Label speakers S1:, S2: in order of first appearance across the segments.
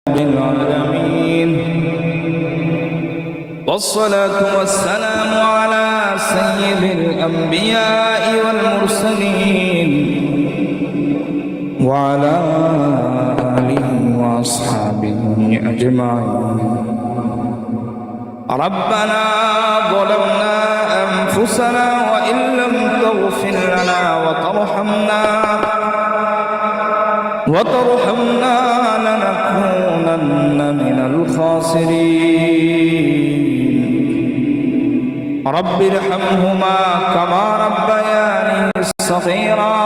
S1: العالمين والصلاة والسلام على سيد الأنبياء والمرسلين وعلى آله وأصحابه أجمعين. ربنا ظلمنا أنفسنا وإن لم تغفر لنا وترحمنا لنكونن من الخاسرين. رب ارحمهما كما ربياني صغيرا.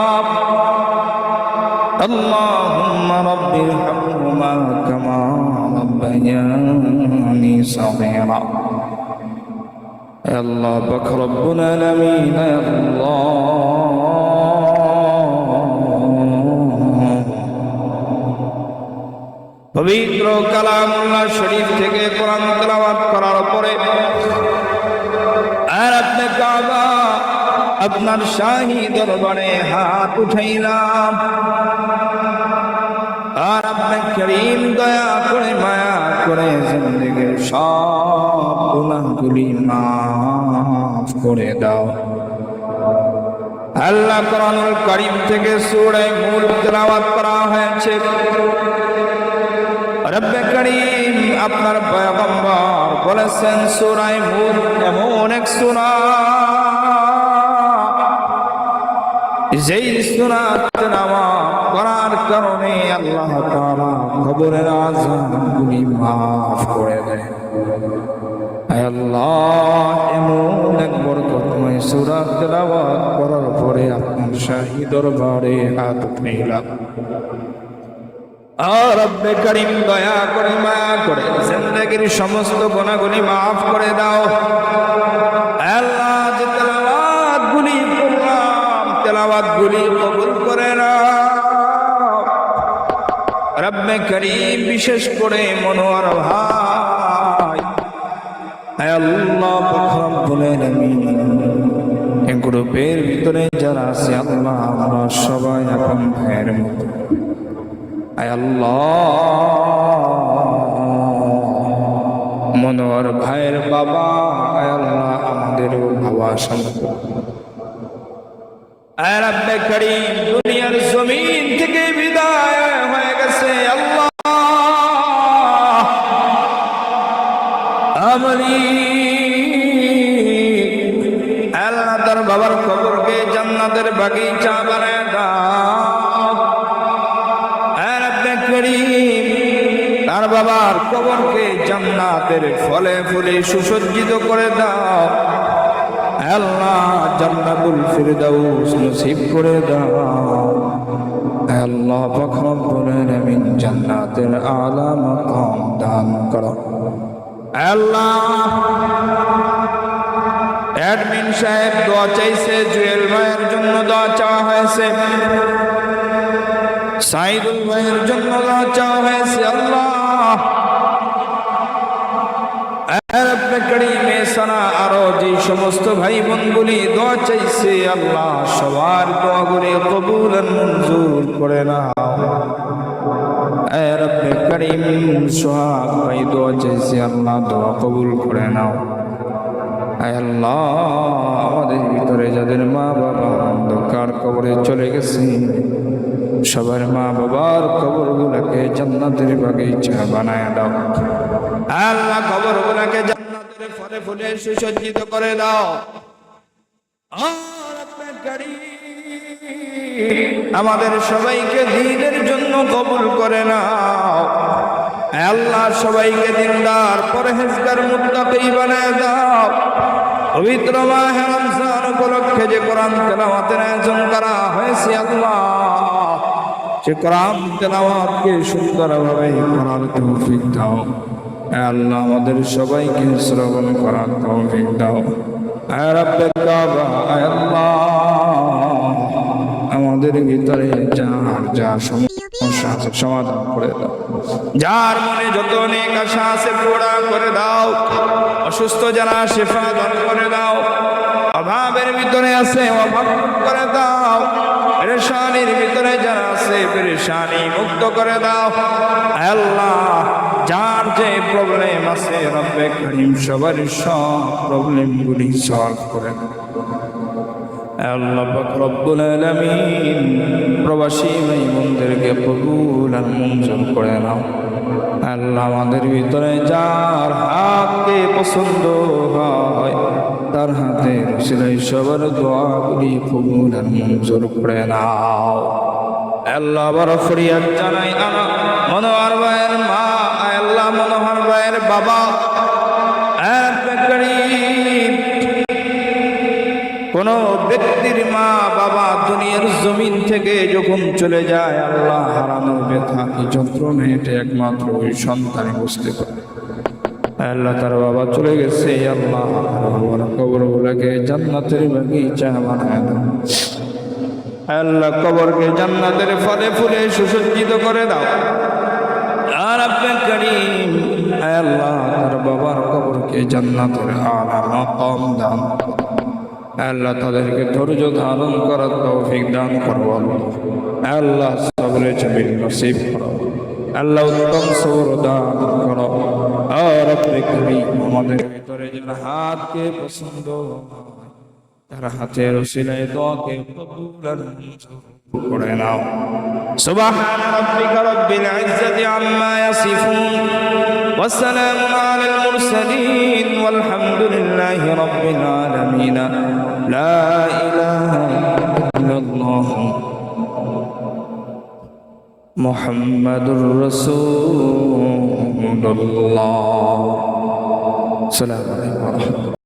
S1: اللهم رب ارحمهما كما ربياني صغيرا. يا الله بك ربنا العالمين. يا الله পবিত্র কালামুল্লাহ শরীফ থেকে কোরআন তেলাওয়াত করার পরে আর আপনি কাবা আপনার শাহী দরবারে হাত উঠাইলাম আর আপনি করিম দয়া করে মায়া করে জিন্দেগীর সব গুনাহগুলি মাফ করে দাও। আল্লাহ কোরআনুল কারীম থেকে সূরা মুলক তেলাওয়াত করা হয়েছে। রব্বে করিম আপনার পয়গম্বর বলেছেন সূরা মুলক এমন এক সূরা যেই সূরা তেলাওয়াত করার কারণে আল্লাহ তাআলা কবরের আযাবগুলি মাফ করে দেয়। আয় আল্লাহ এমন এক বরকতময় সূরা তেলাওয়াত করার পরে আপনার শাহী দরবারে হাত উঠাইলাম। রব্বে করিম দয়া করে মায়া করে জিন্দেগীর সমস্ত গুনাহগুলি মাফ করে দাও। আল্লাহ যে তেলাওয়াতগুলি করলাম তেলাওয়াতগুলি কবুল করে নাও। রব্বে করিম বিশেষ করে মনোয়ার ভাই আয় আল্লাহ পাক রব্বুল আলামিন এই গ্রুপের ভিতরে যারা আছে আল্লাহ আমরা সবাই আপন ভাইয়ের মতো। আয় আল্লাহ মনোয়ার ভাইয়ের বাবা আয় আল্লাহ আমাদেরও বাবা সম্পদ। আয় রব্বে করিম দুনিয়ার জমিন থেকে বিদায় হয়ে গেছে আল্লাহ আমলি আল্লাহ তার বাবার কবরকে জান্নাতের বাগিচা বানায় দাও। তার বাবার কবরকে জান্নাতের ফলে ফুলে সুসজ্জিত করে দাও। আল্লাহ জান্নাতুল ফিরদাউস নসিব করে দাও। আল্লাহ পাক রব্বুল আলামিন জান্নাতের আলা মাকাম দান করো। আল্লাহ অ্যাডমিন সাহেব দোয়া চাইছে, জুয়েল ভাইয়ের জন্য দোয়া চাওয়া হয়েছে, সাইদুল ভাইয়ের জন্য দোয়া চাওয়া হয়েছে। আল্লাহ রব্বে করিমে সানা আরো যে সমস্ত ভাই বোনগুলি দোয়া চাইছে আল্লাহ সবার দোয়াগুলি কবুল আর মঞ্জুর করে নাও। রব্বে করিম সোহাগ ভাই দোয়া চাইছে আল্লাহ দোয়া কবুল করে নাও। আল্লাহ আমাদের ভিতরে যাদের মা বাবা অন্ধকার কবরে চলে গেছে সবার মা বাবার কবরগুলোকে জান্নাতের বাগিচা বানায় দাও। আল্লাহ কবরগুলোকে জান্নাতের ফলে ফুলে সুসজ্জিত করে দাও। আমাদের সবাইকে দ্বীনের জন্য কবুল করে নাও। আল্লাহ সবাইকে দিনদার পরহেজগার মুত্তাকি বানায় দাও। পবিত্র মাহে রমজান উপলক্ষে যে কোরআন তেলাওয়াতের আয়োজন করা হয়েছে আল্লাহ সে কোরআন তেলাওয়াতকে সুন্দরভাবে করার তৌফিক দাও। আল্লাহ আমাদের সবাইকে শ্রবণ করার তৌফিক দাও। আয় রব্বে কাবা আয় আল্লাহ আমাদের ভিতরে যা সমস্যা আছে সমাধান করে দাও। যার মনে যত নেক আশা আছে পুরা করে দাও। অসুস্থ যারা শিফা দান করে দাও। অভাবের ভিতরে আছে অভাব করে দাও। পেরেশানির ভিতরে যারা আছে পেরেশানি মুক্ত করে দাও। আল্লাহ যার যে প্রবলেম আছে রব্বে করিম সবার সব প্রবলেমগুলি সলভ করেন। আল্লাহ পাক রব্বুল আলামিন প্রবাসী ভাই বোনদেরকে কবুল আর মঞ্জুর করে নাও। আল্লাহ আমাদের ভিতরে যার হাতকে পছন্দ হয় তার হাতে রসিলাই সবার দোয়াগুলি কবুল আর মঞ্জুর করে নাও। আল্লাহ বড় ফরিয়াদ জানাই আনা মনোহর ভাইয়ের মা, আল্লাহ মনোহর ভাইয়ের বাবা, কোন ব্যক্তির মা বাবা দুনিয়ার জমিন থেকে যখন চলে যায় আল্লাহ হারানোর ব্যথা কি যন্ত্রণা এটা একমাত্র ওই সন্তানই বুঝতে পারে। আল্লাহ তার বাবা চলে গেছে, আল্লাহ বাবার কবরগুলোকে জান্নাতের বাগিচা বানায় দাও। আল্লাহ কবরকে জান্নাতের ফলে ফুলে সুসজ্জিত করে দাও। আর আপনি করিম আল্লাহ তার বাবার কবরকে জান্নাতের আলা মাকাম দান। আল্লাহ তাদেরকে ধৈর্য ধারণ করার তৌফিক দান করো। আল্লাহ সবরে জমিন নসিব করো। আল্লাহ উত্তম সবর দান করো। আর আপনি করিম আমাদের ভিতরে যারা হাতকে পছন্দ তার হাতের উসিলায় দোয়াকে কবুল আর মঞ্জুর করে নাও। সুবহান রাব্বিকা রাব্বিল ইজ্জাতি আম্মা ইয়াসিফুন ওয়া সালামুন আলাল মুরসালিন ওয়ালহামদুলিল্লাহি রাব্বিল আলামিন। লা ইলাহা ইল্লাল্লাহ মুহাম্মাদুর রাসূলুল্লাহ। আসসালামু আলাইকুম।